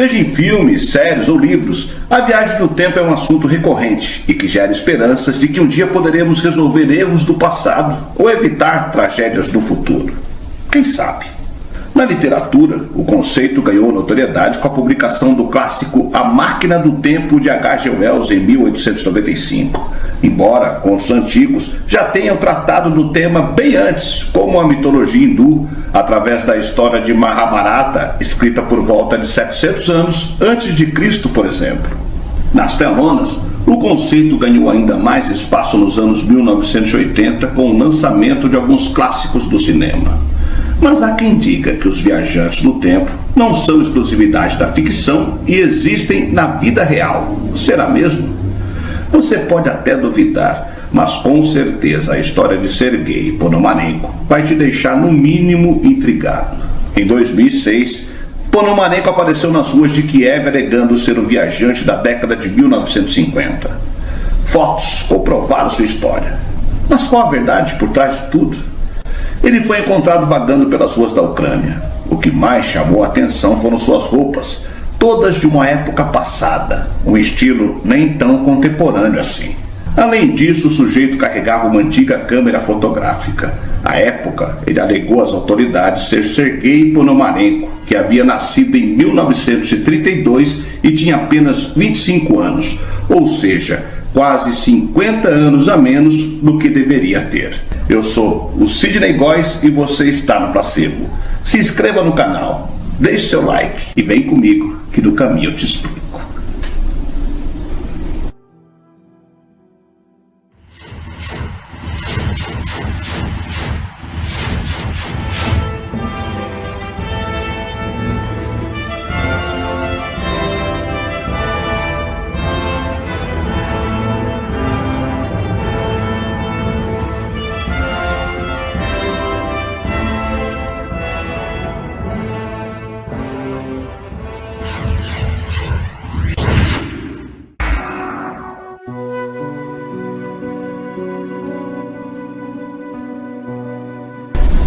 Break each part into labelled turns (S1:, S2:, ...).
S1: Seja em filmes, séries ou livros, a viagem no tempo é um assunto recorrente e que gera esperanças de que um dia poderemos resolver erros do passado ou evitar tragédias do futuro. Quem sabe? Na literatura, o conceito ganhou notoriedade com a publicação do clássico A Máquina do Tempo de H.G. Wells em 1895. Embora contos antigos já tenham tratado do tema bem antes, como a mitologia hindu, através da história de Mahabharata, escrita por volta de 700 anos antes de Cristo, por exemplo. Nas telonas, o conceito ganhou ainda mais espaço nos anos 1980 com o lançamento de alguns clássicos do cinema. Mas há quem diga que os viajantes no tempo não são exclusividade da ficção e existem na vida real. Será mesmo? Você pode até duvidar, mas com certeza a história de Sergei Ponomarenko vai te deixar no mínimo intrigado. Em 2006, Ponomarenko apareceu nas ruas de Kiev alegando ser um viajante da década de 1950. Fotos comprovaram sua história. Mas qual a verdade por trás de tudo? Ele foi encontrado vagando pelas ruas da Ucrânia. O que mais chamou a atenção foram suas roupas, todas de uma época passada, um estilo nem tão contemporâneo assim. Além disso, o sujeito carregava uma antiga câmera fotográfica. À época, ele alegou às autoridades ser Sergei Ponomarenko, que havia nascido em 1932 e tinha apenas 25 anos, ou seja, quase 50 anos a menos do que deveria ter. Eu sou o Sidney Góes e você está no Placebo. Se inscreva no canal, deixe seu like e vem comigo que no caminho eu te explico.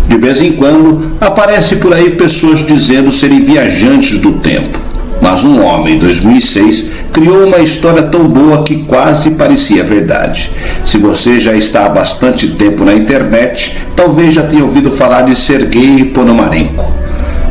S1: De vez em quando, aparece por aí pessoas dizendo serem viajantes do tempo. Mas um homem, em 2006, criou uma história tão boa que quase parecia verdade. Se você já está há bastante tempo na internet, talvez já tenha ouvido falar de Sergei Ponomarenko.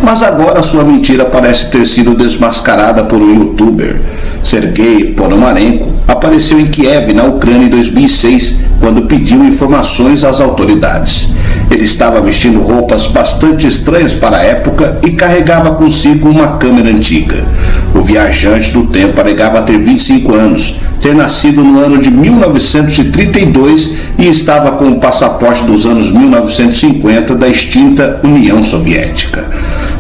S1: Mas agora sua mentira parece ter sido desmascarada por um youtuber. Sergei Ponomarenko apareceu em Kiev, na Ucrânia, em 2006, quando pediu informações às autoridades. Ele estava vestindo roupas bastante estranhas para a época e carregava consigo uma câmera antiga. O viajante do tempo alegava ter 25 anos, ter nascido no ano de 1932 e estava com o passaporte dos anos 1950 da extinta União Soviética.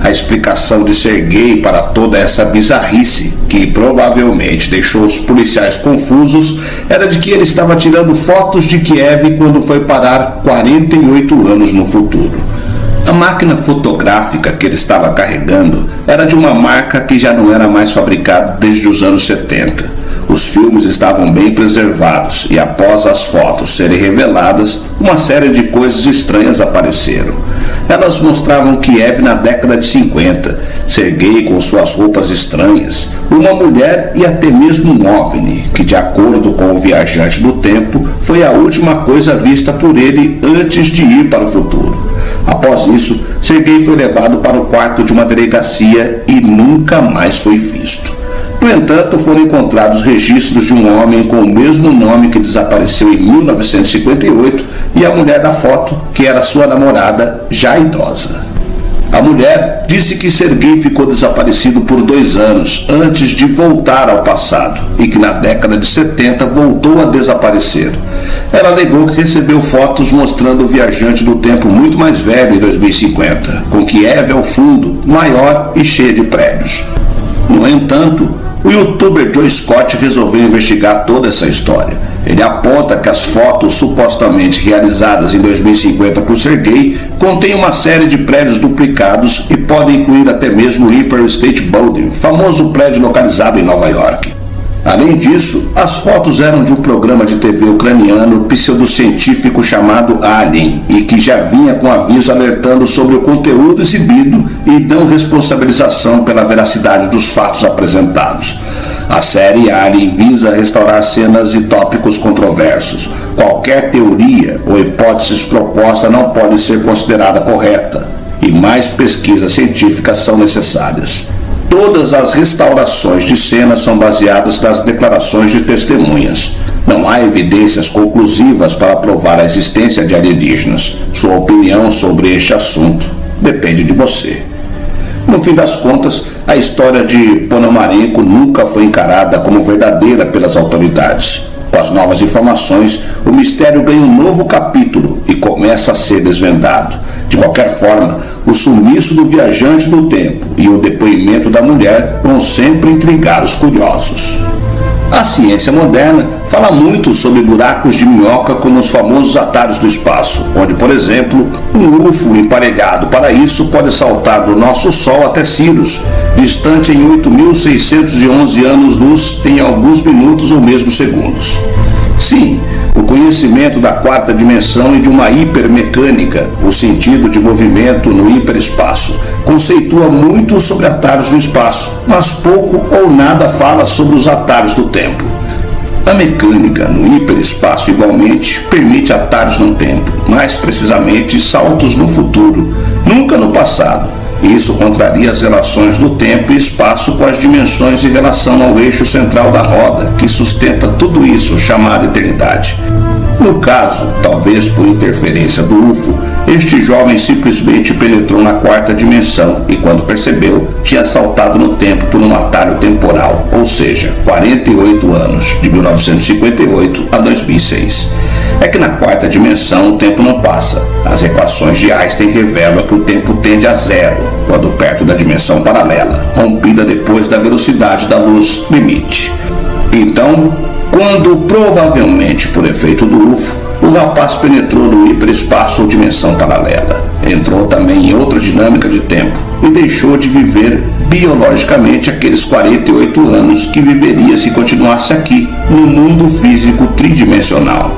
S1: A explicação de Sergei para toda essa bizarrice, que provavelmente deixou os policiais confusos, era de que ele estava tirando fotos de Kiev quando foi parar 48 anos no futuro. A máquina fotográfica que ele estava carregando era de uma marca que já não era mais fabricada desde os anos 70. Os filmes estavam bem preservados e após as fotos serem reveladas, uma série de coisas estranhas apareceram. Elas mostravam Kiev na década de 50, Sergei com suas roupas estranhas, uma mulher e até mesmo um OVNI, que de acordo com o viajante do tempo, foi a última coisa vista por ele antes de ir para o futuro. Após isso, Sergei foi levado para o quarto de uma delegacia e nunca mais foi visto. No entanto, foram encontrados registros de um homem com o mesmo nome que desapareceu em 1958 e a mulher da foto, que era sua namorada, já idosa. A mulher disse que Sergei ficou desaparecido por 2 anos antes de voltar ao passado e que na década de 70 voltou a desaparecer. Ela alegou que recebeu fotos mostrando o viajante do tempo muito mais velho em 2050, com Kiev ao fundo, maior e cheia de prédios. No entanto, o youtuber Joe Scott resolveu investigar toda essa história. Ele aponta que as fotos supostamente realizadas em 2050 por Sergei contêm uma série de prédios duplicados e podem incluir até mesmo o Empire State Building, famoso prédio localizado em Nova York. Além disso, as fotos eram de um programa de TV ucraniano pseudocientífico chamado Alien e que já vinha com aviso alertando sobre o conteúdo exibido e não responsabilização pela veracidade dos fatos apresentados. A série Alien visa restaurar cenas e tópicos controversos. Qualquer teoria ou hipótese proposta não pode ser considerada correta e mais pesquisas científicas são necessárias. Todas as restaurações de cenas são baseadas nas declarações de testemunhas. Não há evidências conclusivas para provar a existência de alienígenas. Sua opinião sobre este assunto depende de você. No fim das contas, a história de Ponomarenko nunca foi encarada como verdadeira pelas autoridades. Com as novas informações, o mistério ganha um novo capítulo e começa a ser desvendado. De qualquer forma, o sumiço do viajante no tempo e o depoimento da mulher vão sempre intrigar os curiosos. A ciência moderna fala muito sobre buracos de minhoca como os famosos atalhos do espaço, onde, por exemplo, um UFO emparelhado para isso pode saltar do nosso Sol até Sirius, distante em 8.611 anos-luz em alguns minutos ou mesmo segundos. Sim, o conhecimento da quarta dimensão e de uma hipermecânica, o sentido de movimento no hiperespaço, conceitua muito sobre atalhos do espaço, mas pouco ou nada fala sobre os atalhos do tempo. A mecânica no hiperespaço igualmente permite atalhos no tempo, mais precisamente saltos no futuro, nunca no passado. Isso contraria as relações do tempo e espaço com as dimensões em relação ao eixo central da roda, que sustenta tudo isso, chamado eternidade. No caso, talvez por interferência do UFO, este jovem simplesmente penetrou na quarta dimensão e, quando percebeu, tinha saltado no tempo por um atalho temporal, ou seja, 48 anos, de 1958 a 2006. É que na quarta dimensão o tempo não passa. As equações de Einstein revelam que o tempo tende a zero, quando perto da dimensão paralela, rompida depois da velocidade da luz limite. Então, quando, provavelmente por efeito do UFO, o rapaz penetrou no hiperespaço ou dimensão paralela. Entrou também em outra dinâmica de tempo e deixou de viver biologicamente aqueles 48 anos que viveria se continuasse aqui, no mundo físico tridimensional.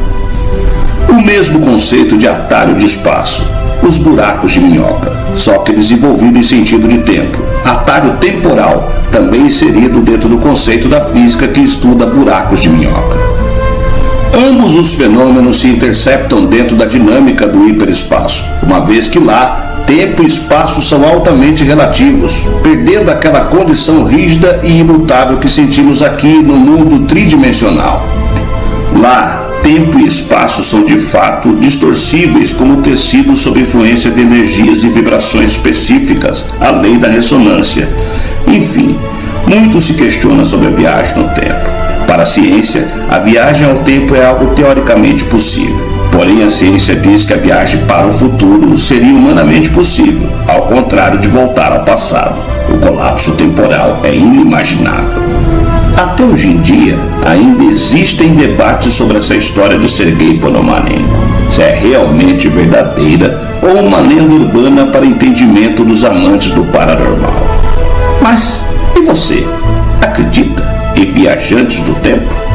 S1: O mesmo conceito de atalho de espaço, os buracos de minhoca, só que desenvolvido em sentido de tempo. Atalho temporal, também inserido dentro do conceito da física que estuda buracos de minhoca. Ambos os fenômenos se interceptam dentro da dinâmica do hiperespaço, uma vez que lá, tempo e espaço são altamente relativos, perdendo aquela condição rígida e imutável que sentimos aqui no mundo tridimensional. Lá, tempo e espaço são de fato distorcíveis como tecido sob influência de energias e vibrações específicas, a lei da ressonância. Enfim, muito se questiona sobre a viagem no tempo. Para a ciência, a viagem ao tempo é algo teoricamente possível. Porém, a ciência diz que a viagem para o futuro seria humanamente possível, ao contrário de voltar ao passado. O colapso temporal é inimaginável. Até hoje em dia, ainda existem debates sobre essa história de Sergei Ponomarenko, se é realmente verdadeira ou uma lenda urbana para entendimento dos amantes do paranormal. Mas, e você? Acredita em viajantes do tempo?